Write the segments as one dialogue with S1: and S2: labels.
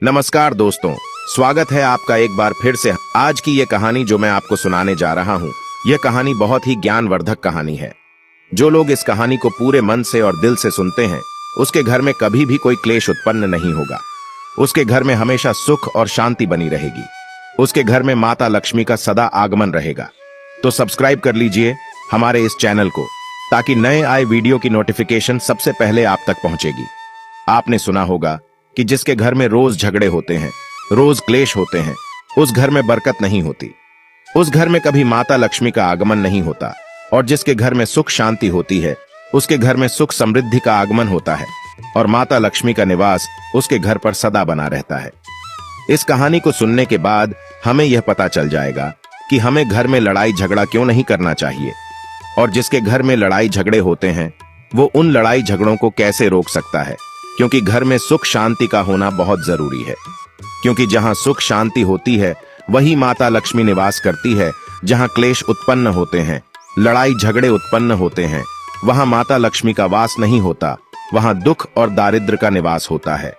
S1: नमस्कार दोस्तों, स्वागत है आपका एक बार फिर से। आज की ये कहानी जो मैं आपको सुनाने जा रहा हूँ, यह कहानी बहुत ही ज्ञानवर्धक कहानी है। जो लोग इस कहानी को पूरे मन से और दिल से सुनते हैं, उसके घर में कभी भी कोई क्लेश उत्पन्न नहीं होगा। उसके घर में हमेशा सुख और शांति बनी रहेगी। उसके घर में माता लक्ष्मी का सदा आगमन रहेगा। तो सब्सक्राइब कर लीजिए हमारे इस चैनल को, ताकि नए आए वीडियो की नोटिफिकेशन सबसे पहले आप तक पहुंचेगी। आपने सुना होगा कि जिसके घर में रोज झगड़े होते हैं, रोज क्लेश होते हैं, उस घर में बरकत नहीं होती। उस घर में कभी माता लक्ष्मी का आगमन नहीं होता। और जिसके घर में सुख शांति होती है, उसके घर में सुख समृद्धि का आगमन होता है और माता लक्ष्मी का निवास उसके घर पर सदा बना रहता है। इस कहानी को सुनने के बाद हमें यह पता चल जाएगा कि हमें घर में लड़ाई झगड़ा क्यों नहीं करना चाहिए, और जिसके घर में लड़ाई झगड़े होते हैं वो उन लड़ाई झगड़ों को कैसे रोक सकता है। क्योंकि घर में सुख शांति का होना बहुत जरूरी है। क्योंकि जहां सुख शांति होती है वही माता लक्ष्मी निवास करती है। जहां क्लेश उत्पन्न होते हैं, लड़ाई झगड़े उत्पन्न होते हैं, वहां माता लक्ष्मी का वास नहीं होता। वहां दुख और दारिद्र्य का निवास होता है।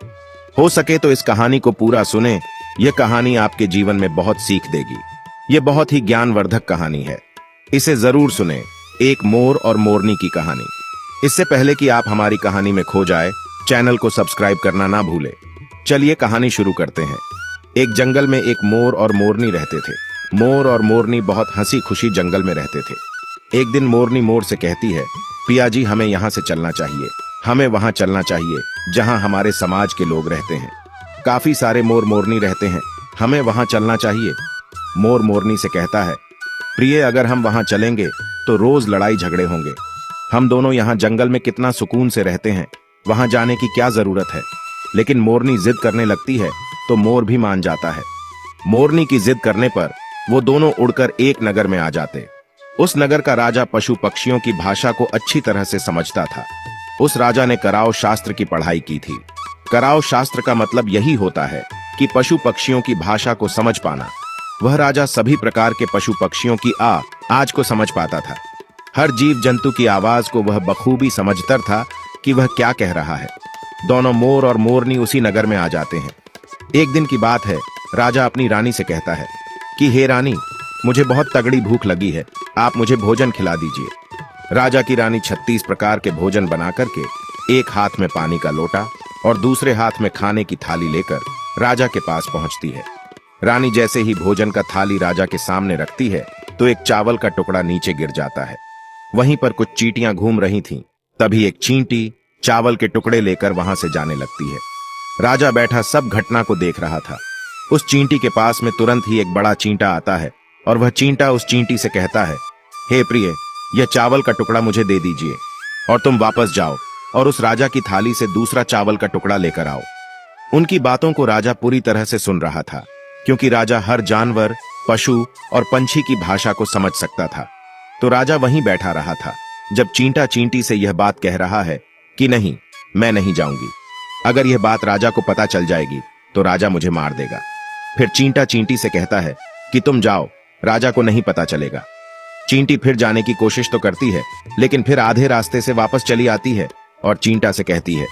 S1: हो सके तो इस कहानी को पूरा सुने। यह कहानी आपके जीवन में बहुत सीख देगी। यह बहुत ही ज्ञानवर्धक कहानी है, इसे जरूर सुने। एक मोर और मोरनी की कहानी। इससे पहले कि आप हमारी कहानी में खो जाए, चैनल को सब्सक्राइब करना ना भूले। चलिए कहानी शुरू करते हैं। एक जंगल में एक मोर और मोरनी रहते थे। मोर और मोरनी बहुत हंसी खुशी जंगल में रहते थे। एक दिन मोरनी मोर से कहती है, पिया जी, हमें यहाँ से चलना चाहिए। हमें वहां चलना चाहिए जहां हमारे समाज के लोग रहते हैं। काफी सारे मोर मोरनी रहते हैं, हमें वहां चलना चाहिए। मोर मोरनी से कहता है, प्रिय, अगर हम वहां चलेंगे तो रोज लड़ाई झगड़े होंगे। हम दोनों यहाँ जंगल में कितना सुकून से रहते हैं, वहां जाने की क्या जरूरत है। लेकिन मोरनी जिद करने लगती है तो मोर भी मान जाता है। मोरनी की जिद करने पर वो दोनों उड़कर एक नगर में आ जाते। उस नगर का राजा पशु पक्षियों की भाषा को अच्छी तरह से समझता था। उस राजा ने कराव शास्त्र की पढ़ाई की थी। कराव शास्त्र का मतलब यही होता है कि पशु पक्षियों की भाषा को समझ पाना। वह राजा सभी प्रकार के पशु पक्षियों की आज को समझ पाता था। हर जीव जंतु की आवाज को वह बखूबी समझता था कि वह क्या कह रहा है। दोनों मोर और मोरनी उसी नगर में आ जाते हैं। एक दिन की बात है, राजा अपनी रानी से कहता है कि हे रानी, मुझे बहुत तगड़ी भूख लगी है, आप मुझे भोजन खिला दीजिए। राजा की रानी 36 प्रकार के भोजन बना करके एक हाथ में पानी का लोटा और दूसरे हाथ में खाने की थाली लेकर राजा के पास पहुंचती है। रानी जैसे ही भोजन का थाली राजा के सामने रखती है तो एक चावल का टुकड़ा नीचे गिर जाता है। वहीं पर कुछ चींटियां घूम रही थीं। तभी एक चींटी चावल के टुकड़े लेकर वहां से जाने लगती है। राजा बैठा सब घटना को देख रहा था। उस चींटी के पास में तुरंत ही एक बड़ा चींटा आता है और वह चींटा उस चींटी से कहता है, हे प्रिय, यह चावल का टुकड़ा मुझे दे दीजिए और तुम वापस जाओ और उस राजा की थाली से दूसरा चावल का टुकड़ा लेकर आओ। उनकी बातों को राजा पूरी तरह से सुन रहा था, क्योंकि राजा हर जानवर, पशु और पंछी की भाषा को समझ सकता था। तो राजा वहीं बैठा रहा था जब चींटा चींटी से यह बात कह रहा है कि नहीं, मैं नहीं जाऊंगी। अगर यह बात राजा को पता चल जाएगी तो राजा मुझे मार देगा। फिर चींटा चींटी से कहता है कि तुम जाओ, राजा को नहीं पता चलेगा। चींटी फिर जाने की कोशिश तो करती है, लेकिन फिर आधे रास्ते से वापस चली आती है और चींटा से कहती है,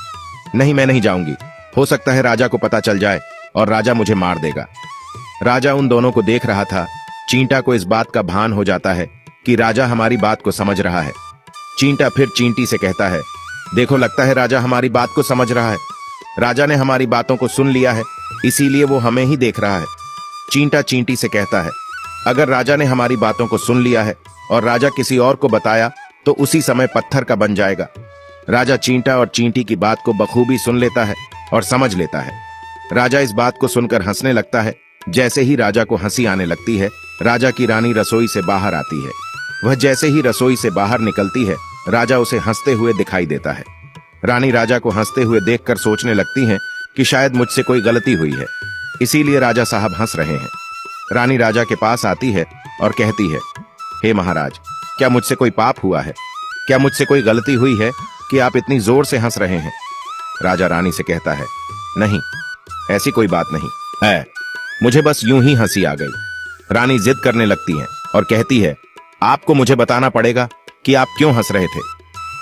S1: नहीं, मैं नहीं जाऊंगी। हो सकता है राजा को पता चल जाए और राजा मुझे मार देगा। राजा उन दोनों को देख रहा था। चींटा को इस बात का भान हो जाता है कि राजा हमारी बात को समझ रहा है। चींटा फिर चींटी से कहता है, देखो, लगता है राजा हमारी बात को समझ रहा है। राजा ने हमारी बातों को सुन लिया है, इसीलिए वो हमें ही देख रहा है। चींटा चींटी से कहता है, अगर राजा ने हमारी बातों को सुन लिया है और राजा किसी और को बताया तो उसी समय पत्थर का बन जाएगा। राजा चींटा और चींटी की बात को बखूबी सुन लेता है और समझ लेता है। राजा इस बात को सुनकर हंसने लगता है। जैसे ही राजा को हंसी आने लगती है, राजा की रानी रसोई से बाहर आती है। वह जैसे ही रसोई से बाहर निकलती है, राजा उसे हंसते हुए दिखाई देता है। रानी राजा को हंसते हुए देखकर सोचने लगती हैं कि शायद मुझसे कोई गलती हुई है, इसीलिए राजा साहब हंस रहे हैं। रानी राजा के पास आती है और कहती है, हे महाराज, क्या मुझसे कोई पाप हुआ है? क्या मुझसे कोई गलती हुई है कि आप इतनी जोर से हंस रहे हैं? राजा रानी से कहता है, नहीं, ऐसी कोई बात नहीं है, मुझे बस यूं ही हंसी आ गई। रानी जिद करने लगती है और कहती है, आपको मुझे बताना पड़ेगा कि आप क्यों हंस रहे थे।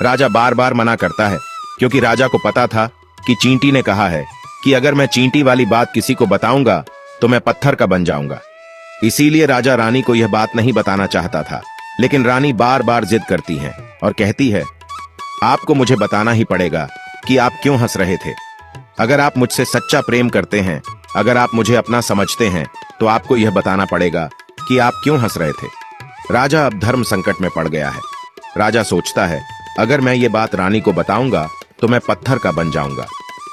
S1: राजा बार बार मना करता है, क्योंकि राजा को पता था कि चींटी ने कहा है कि अगर मैं चींटी वाली बात किसी को बताऊंगा तो मैं पत्थर का बन जाऊंगा। इसीलिए राजा रानी को यह बात नहीं बताना चाहता था, लेकिन रानी बार बार जिद करती है और कहती है, आपको मुझे बताना ही पड़ेगा कि आप क्यों हंस रहे थे। अगर आप मुझसे सच्चा प्रेम करते हैं, अगर आप मुझे अपना समझते हैं, तो आपको यह बताना पड़ेगा कि आप क्यों हंस रहे थे। राजा अब धर्म संकट में पड़ गया है। राजा सोचता है, अगर मैं ये बात रानी को बताऊंगा तो मैं पत्थर का बन जाऊंगा,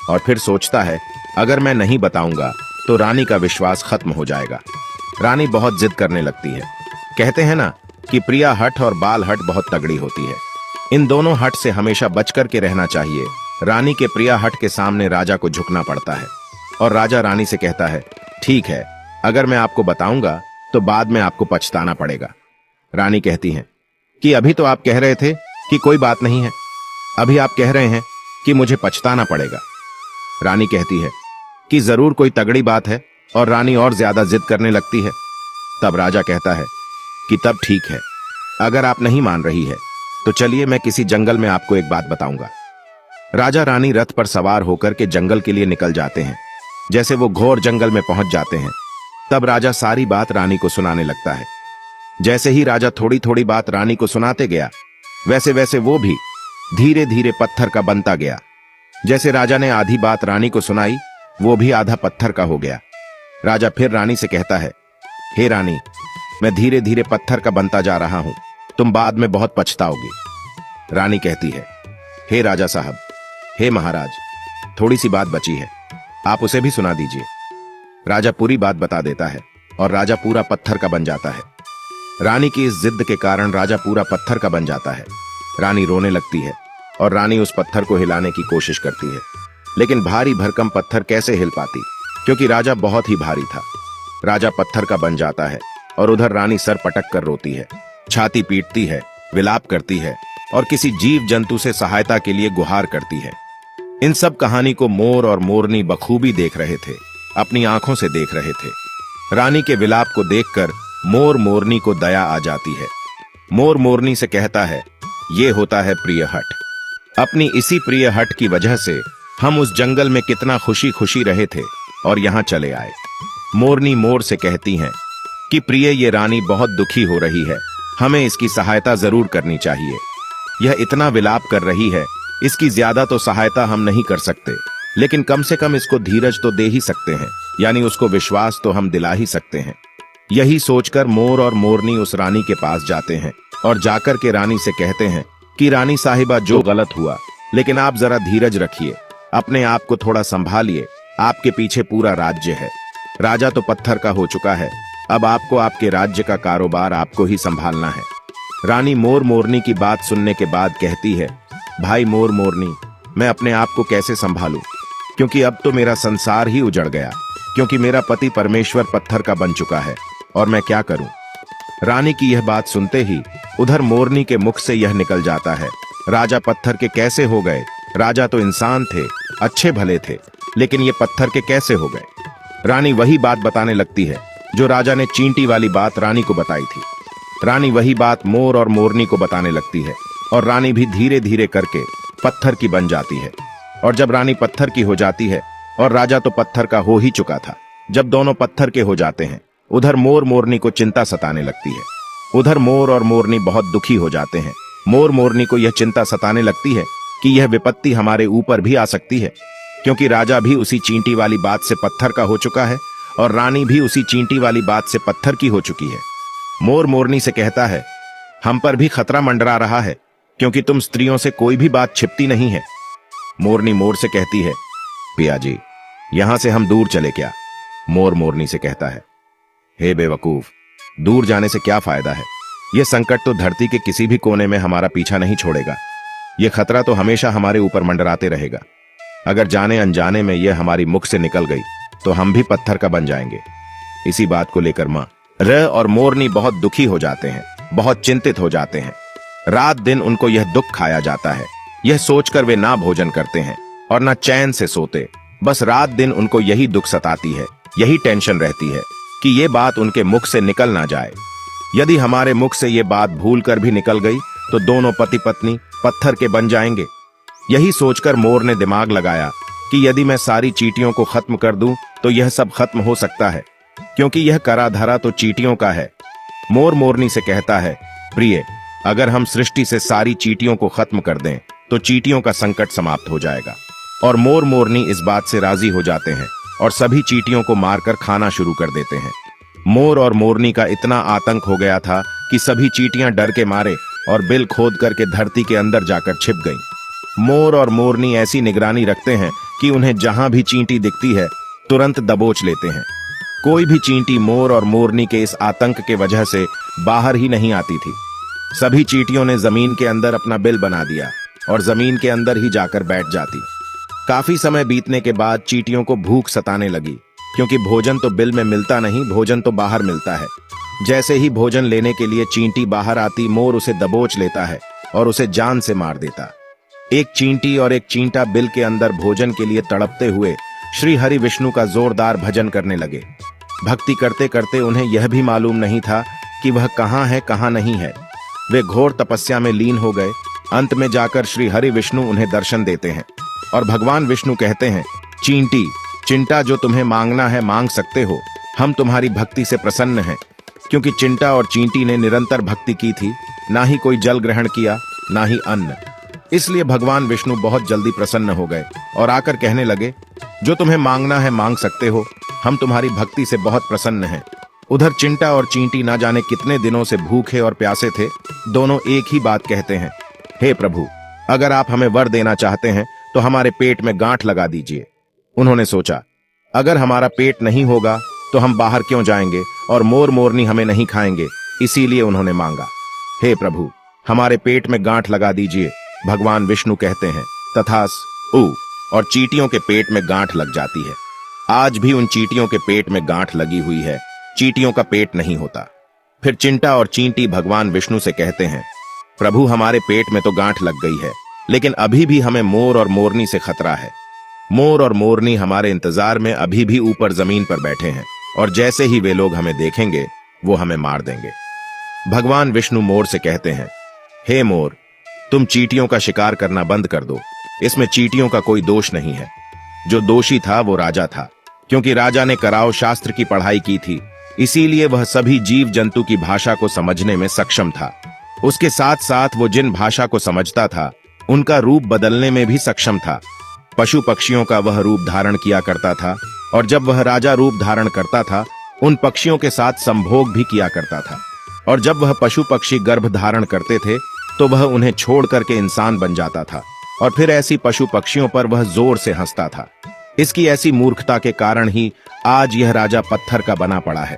S1: और फिर सोचता है, अगर मैं नहीं बताऊंगा तो रानी का विश्वास खत्म हो जाएगा। रानी बहुत जिद करने लगती है। कहते हैं ना कि प्रिया हठ और बाल हठ बहुत तगड़ी होती है। इन दोनों हठ से हमेशा बच कर के रहना चाहिए। रानी के प्रिया हठ के सामने राजा को झुकना पड़ता है, और राजा रानी से कहता है, ठीक है, अगर मैं आपको बताऊंगा तो बाद में आपको पछताना पड़ेगा। रानी कहती है कि अभी तो आप कह रहे थे कि कोई बात नहीं है, अभी आप कह रहे हैं कि मुझे पछताना पड़ेगा। रानी कहती है कि जरूर कोई तगड़ी बात है, और रानी और ज्यादा जिद करने लगती है। तब राजा कहता है कि तब ठीक है, अगर आप नहीं मान रही है तो चलिए मैं किसी जंगल में आपको एक बात बताऊंगा। राजा रानी रथ पर सवार होकर के जंगल के लिए निकल जाते हैं। जैसे वो घोर जंगल में पहुंच जाते हैं, तब राजा सारी बात रानी को सुनाने लगता है। जैसे ही राजा थोड़ी थोड़ी बात रानी को सुनाते गया, वैसे वैसे वो भी धीरे धीरे पत्थर का बनता गया। जैसे राजा ने आधी बात रानी को सुनाई, वो भी आधा पत्थर का हो गया। राजा फिर रानी से कहता है, हे रानी, मैं धीरे धीरे पत्थर का बनता जा रहा हूं, तुम बाद में बहुत पछताओगी। रानी कहती है, हे राजा साहब, हे महाराज, थोड़ी सी बात बची है, आप उसे भी सुना दीजिए। राजा पूरी बात बता देता है, और राजा पूरा पत्थर का बन जाता है। रानी की इस जिद के कारण राजा पूरा पत्थर का बन जाता है। रानी रोने लगती है, और रानी उस पत्थर को हिलाने की कोशिश करती है, लेकिन भारी भरकम पत्थर कैसे हिल पाती, क्योंकि राजा बहुत ही भारी था। राजा पत्थर का बन जाता है, और उधर रानी सर पटक कर रोती है, छाती पीटती है, विलाप करती है, और किसी जीव जंतु से सहायता के लिए गुहार करती है। इन सब कहानी को मोर और मोरनी बखूबी देख रहे थे, अपनी आंखों से देख रहे थे। रानी के विलाप को देखकर मोर मोरनी को दया आ जाती है। मोर मोरनी से कहता है, ये होता है प्रिय हठ। अपनी इसी प्रिय हठ की वजह से हम उस जंगल में कितना खुशी खुशी रहे थे और यहाँ चले आए। मोरनी मोर से कहती हैं कि प्रिय, ये रानी बहुत दुखी हो रही है, हमें इसकी सहायता जरूर करनी चाहिए। यह इतना विलाप कर रही है, इसकी ज्यादा तो सहायता हम नहीं कर सकते, लेकिन कम से कम इसको धीरज तो दे ही सकते हैं, यानी उसको विश्वास तो हम दिला ही सकते हैं। यही सोचकर मोर और मोरनी उस रानी के पास जाते हैं, और जाकर के रानी से कहते हैं कि रानी साहिबा, जो गलत हुआ, लेकिन आप जरा धीरज रखिए, अपने आप को थोड़ा संभालिए, आपके पीछे पूरा राज्य है। राजा तो पत्थर का हो चुका है, अब आपको आपके राज्य का कारोबार आपको ही संभालना है। रानी मोर मोरनी की बात सुनने के बाद कहती है, भाई मोर मोरनी, मैं अपने आप को कैसे संभालूं, क्योंकि अब तो मेरा संसार ही उजड़ गया, क्योंकि मेरा पति परमेश्वर पत्थर का बन चुका है, और मैं क्या करूं। रानी की यह बात सुनते ही उधर मोरनी के मुख से यह निकल जाता है, राजा पत्थर के कैसे हो गए? राजा तो इंसान थे, अच्छे भले थे, लेकिन ये पत्थर के कैसे हो गए? रानी वही बात बताने लगती है जो राजा ने चींटी वाली बात रानी को बताई थी। रानी वही बात मोर और मोरनी को बताने लगती है, और रानी भी धीरे धीरे करके पत्थर की बन जाती है। और जब रानी पत्थर की हो जाती है, और राजा तो पत्थर का हो ही चुका था, जब दोनों पत्थर के हो जाते हैं, उधर मोर मोरनी को चिंता सताने लगती है। उधर मोर और मोरनी बहुत दुखी हो जाते हैं। मोर मोरनी को यह चिंता सताने लगती है कि यह विपत्ति हमारे ऊपर भी आ सकती है, क्योंकि राजा भी उसी चींटी वाली बात से पत्थर का हो चुका है, और रानी भी उसी चींटी वाली बात से पत्थर की हो चुकी है। मोर मोरनी से कहता है, हम पर भी खतरा मंडरा रहा है, क्योंकि तुम स्त्रियों से कोई भी बात छिपती नहीं है। मोरनी मोर से कहती है, पिया जी, यहां से हम दूर चले क्या? मोर मोरनी से कहता है, हे बेवकूफ, दूर जाने से क्या फायदा है? यह संकट तो धरती के किसी भी कोने में हमारा पीछा नहीं छोड़ेगा। यह खतरा तो हमेशा हमारे ऊपर मंडराते रहेगा। अगर जाने अनजाने में यह हमारी मुख से निकल गई तो हम भी पत्थर का बन जाएंगे। इसी बात को लेकर मां र और मोरनी बहुत दुखी हो जाते हैं, बहुत चिंतित हो जाते हैं। रात दिन उनको यह दुख खाया जाता है। यह सोचकर वे ना भोजन करते हैं और ना चैन से सोते। बस रात दिन उनको यही दुख सताती है, यही टेंशन रहती है कि ये बात उनके मुख से निकल ना जाए। यदि हमारे मुख से ये बात भूल कर भी निकल गई तो दोनों पति पत्नी पत्थर के बन जाएंगे। यही सोचकर मोर ने दिमाग लगाया कि यदि मैं सारी चींटियों को खत्म कर दूं तो यह सब खत्म हो सकता है, क्योंकि यह करा धरा तो चींटियों का है। मोर मोरनी से कहता है, प्रिय, अगर हम सृष्टि से सारी चींटियों को खत्म कर दें तो चींटियों का संकट समाप्त हो जाएगा। और मोर मोरनी इस बात से राजी हो जाते हैं और सभी चींटियों को मारकर खाना शुरू कर देते हैं। मोर और मोरनी का इतना आतंक हो गया था कि सभी चींटियां डर के मारे और बिल खोद करके धरती के अंदर जाकर छिप गईं। मोर और मोरनी ऐसी निगरानी रखते हैं कि उन्हें जहां भी चींटी दिखती है तुरंत दबोच लेते हैं। कोई भी चींटी मोर और मोरनी के इस आतंक के वजह से बाहर ही नहीं आती थी। सभी चींटियों ने जमीन के अंदर अपना बिल बना दिया और जमीन के अंदर ही जाकर बैठ जाती। काफी समय बीतने के बाद चींटियों को भूख सताने लगी, क्योंकि भोजन तो बिल में मिलता नहीं, भोजन तो बाहर मिलता है। जैसे ही भोजन लेने के लिए चींटी बाहर आती, मोर उसे दबोच लेता है और उसे जान से मार देता। एक चींटी और एक चींटा बिल के अंदर भोजन के लिए तड़पते हुए श्री हरि विष्णु का जोरदार भजन करने लगे। भक्ति करते करते उन्हें यह भी मालूम नहीं था कि वह कहाँ है कहाँ नहीं है। वे घोर तपस्या में लीन हो गए। अंत में जाकर श्री हरि विष्णु उन्हें दर्शन देते हैं और भगवान विष्णु कहते हैं, चींटी, चिंटा, जो तुम्हें मांगना है मांग सकते हो, हम तुम्हारी भक्ति से प्रसन्न हैं। क्योंकि चिंटा और चींटी ने निरंतर भक्ति की थी, ना ही कोई जल ग्रहण किया ना ही अन्न। इसलिए भगवान विष्णु बहुत जल्दी प्रसन्न हो गए और आकर कहने लगे, जो तुम्हें मांगना है मांग सकते हो, हम तुम्हारी भक्ति से बहुत प्रसन्न हैं। उधर चिंटा और चींटी ना जाने कितने दिनों से भूखे और प्यासे थे। दोनों एक ही बात कहते हैं, हे प्रभु, अगर आप हमें वर देना चाहते हैं तो हमारे पेट में गांठ लगा दीजिए। उन्होंने सोचा, अगर हमारा पेट नहीं होगा तो हम बाहर क्यों जाएंगे और मोर मोरनी हमें नहीं खाएंगे, इसीलिए उन्होंने मांगा, हे प्रभु, हमारे पेट में गांठ लगा दीजिए। भगवान विष्णु कहते हैं, तथास्तु, और चींटियों के पेट में गांठ लग जाती है। आज भी उन चींटियों के पेट में गांठ लगी हुई है, चींटियों का पेट नहीं होता। फिर चिंटा और चींटी भगवान विष्णु से कहते हैं, प्रभु, हमारे पेट में तो गांठ लग गई है, लेकिन अभी भी हमें मोर और मोरनी से खतरा है। मोर और मोरनी हमारे इंतजार में अभी भी ऊपर जमीन पर बैठे हैं और जैसे ही वे लोग हमें देखेंगे वो हमें मार देंगे। भगवान विष्णु मोर से कहते हैं, हे मोर, तुम चींटियों का शिकार करना बंद कर दो। इसमें चींटियों का कोई दोष नहीं है। जो दोषी था वो राजा था, क्योंकि राजा ने कराव शास्त्र की पढ़ाई की थी, इसीलिए वह सभी जीव जंतु की भाषा को समझने में सक्षम था। उसके साथ साथ वो जिन भाषा को समझता था उनका रूप बदलने में भी सक्षम था। पशु पक्षियों का वह रूप धारण किया करता था और जब वह राजा रूप धारण करता था उन पक्षियों के साथ संभोग भी किया करता था। और जब वह पशु पक्षी गर्भ धारण करते थे तो वह उन्हें छोड़ करके इंसान बन जाता था और फिर ऐसी पशु पक्षियों पर वह जोर से हंसता था। इसकी ऐसी मूर्खता के कारण ही आज यह राजा पत्थर का बना पड़ा है।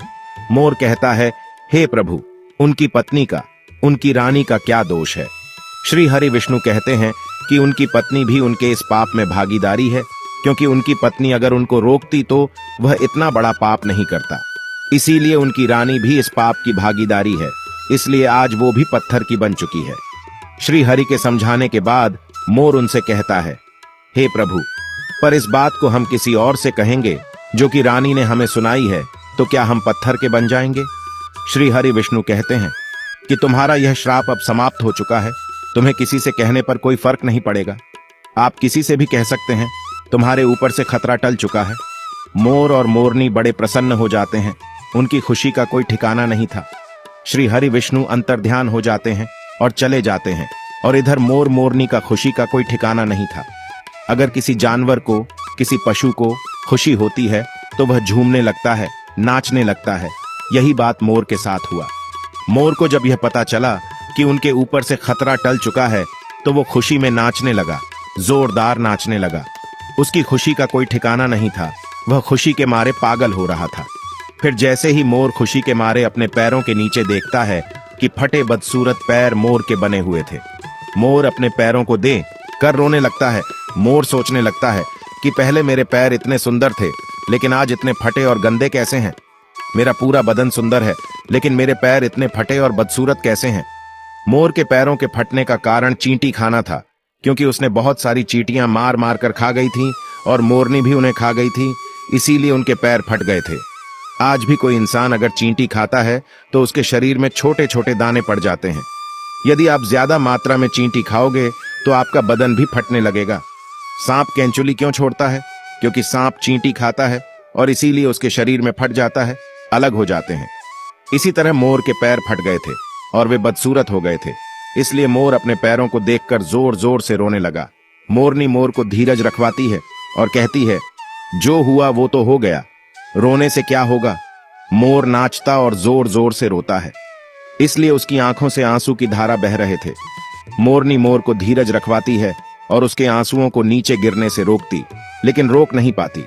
S1: मोर कहता है, हे प्रभु, उनकी पत्नी का, उनकी रानी का क्या दोष है? श्री हरि विष्णु कहते हैं कि उनकी पत्नी भी उनके इस पाप में भागीदारी है, क्योंकि उनकी पत्नी अगर उनको रोकती तो वह इतना बड़ा पाप नहीं करता। इसीलिए उनकी रानी भी इस पाप की भागीदारी है, इसलिए आज वो भी पत्थर की बन चुकी है। श्री हरि के समझाने के बाद मोर उनसे कहता है, हे प्रभु, पर इस बात को हम किसी और से कहेंगे जो कि रानी ने हमें सुनाई है, तो क्या हम पत्थर के बन जाएंगे? श्री हरि विष्णु कहते हैं कि तुम्हारा यह श्राप अब समाप्त हो चुका है। तुम्हें किसी से कहने पर कोई फर्क नहीं पड़ेगा। आप किसी से भी कह सकते हैं, तुम्हारे ऊपर से खतरा टल चुका है। मोर और मोरनी बड़े प्रसन्न हो जाते हैं। उनकी खुशी का कोई ठिकाना नहीं था। श्री हरि विष्णु अंतर्ध्यान हो जाते हैं और चले जाते हैं और इधर मोर मोरनी का खुशी का कोई ठिकाना नहीं था। अगर किसी जानवर को, किसी पशु को खुशी होती है तो वह झूमने लगता है, नाचने लगता है। यही बात मोर के साथ हुआ। मोर को जब यह पता चला कि उनके ऊपर से खतरा टल चुका है तो वो खुशी में नाचने लगा, जोरदार नाचने लगा। उसकी खुशी का कोई ठिकाना नहीं था। वह खुशी के मारे पागल हो रहा था। फिर जैसे ही मोर खुशी के मारे अपने पैरों के नीचे देखता है कि फटे बदसूरत पैर मोर के बने हुए थे, मोर अपने पैरों को दे कर रोने लगता है। मोर सोचने लगता है कि पहले मेरे पैर इतने सुंदर थे, लेकिन आज इतने फटे और गंदे कैसे हैं? मेरा पूरा बदन सुंदर है, लेकिन मेरे पैर इतने फटे और बदसूरत कैसे हैं? मोर के पैरों के फटने का कारण चींटी खाना था, क्योंकि उसने बहुत सारी चींटियां मार मार कर खा गई थीं और मोरनी भी उन्हें खा गई थी, इसीलिए उनके पैर फट गए थे। आज भी कोई इंसान अगर चींटी खाता है तो उसके शरीर में छोटे छोटे दाने पड़ जाते हैं। यदि आप ज्यादा मात्रा में चींटी खाओगे तो आपका बदन भी फटने लगेगा। सांप कैंचुली क्यों छोड़ता है? क्योंकि सांप चींटी खाता है और इसीलिए उसके शरीर में फट जाता है, अलग हो जाते हैं। इसी तरह मोर के पैर फट गए थे और वे बदसूरत हो गए थे, इसलिए मोर अपने पैरों को देखकर जोर जोर से रोने लगा। मोरनी मोर को धीरज रखवाती है और कहती है, जो हुआ वो तो हो गया, रोने से क्या होगा। मोर नाचता और जोर जोर से रोता है, इसलिए उसकी आंखों से आंसू की धारा बह रहे थे। मोरनी मोर को धीरज रखवाती है और उसके आंसुओं को नीचे गिरने से रोकती, लेकिन रोक नहीं पाती।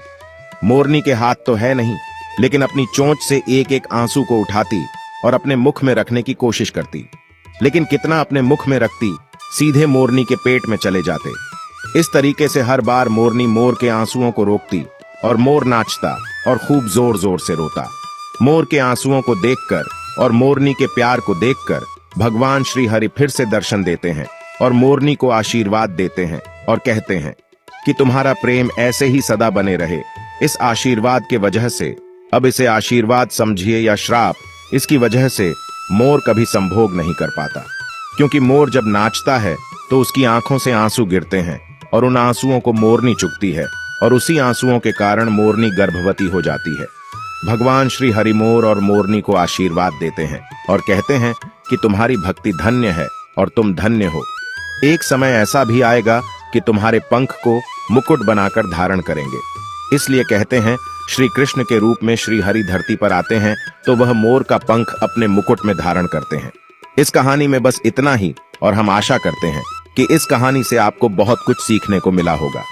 S1: मोरनी के हाथ तो है नहीं, लेकिन अपनी चोंच से एक एक आंसू को उठाती और अपने मुख में रखने की कोशिश करती, लेकिन कितना अपने मुख में रखती, सीधे मोरनी के पेट में चले जाते। इस तरीके से हर बार मोरनी मोर के आंसुओं को रोकती और मोर नाचता और खूब जोर जोर से रोता। मोर के आंसुओं को देखकर और मोरनी के प्यार को देखकर भगवान श्री हरि फिर से दर्शन देते हैं और मोरनी को आशीर्वाद देते हैं और कहते हैं कि तुम्हारा प्रेम ऐसे ही सदा बने रहे। इस आशीर्वाद के वजह से, अब इसे आशीर्वाद समझिए या श्राप, इसकी वजह से मोर कभी संभोग नहीं कर पाता, क्योंकि मोर जब नाचता है तो उसकी आंखों से आंसू गिरते हैं और उन आंसुओं को मोरनी चुगती है और उसी आंसुओं के कारण मोरनी गर्भवती हो जाती है। भगवान श्री हरि मोर और मोरनी को आशीर्वाद देते हैं और कहते हैं कि तुम्हारी भक्ति धन्य है और तुम धन्य हो। एक समय ऐसा भी आएगा कि तुम्हारे पंख को मुकुट बनाकर धारण करेंगे। इसलिए कहते हैं, श्री कृष्ण के रूप में श्री हरि धरती पर आते हैं तो वह मोर का पंख अपने मुकुट में धारण करते हैं। इस कहानी में बस इतना ही, और हम आशा करते हैं कि इस कहानी से आपको बहुत कुछ सीखने को मिला होगा।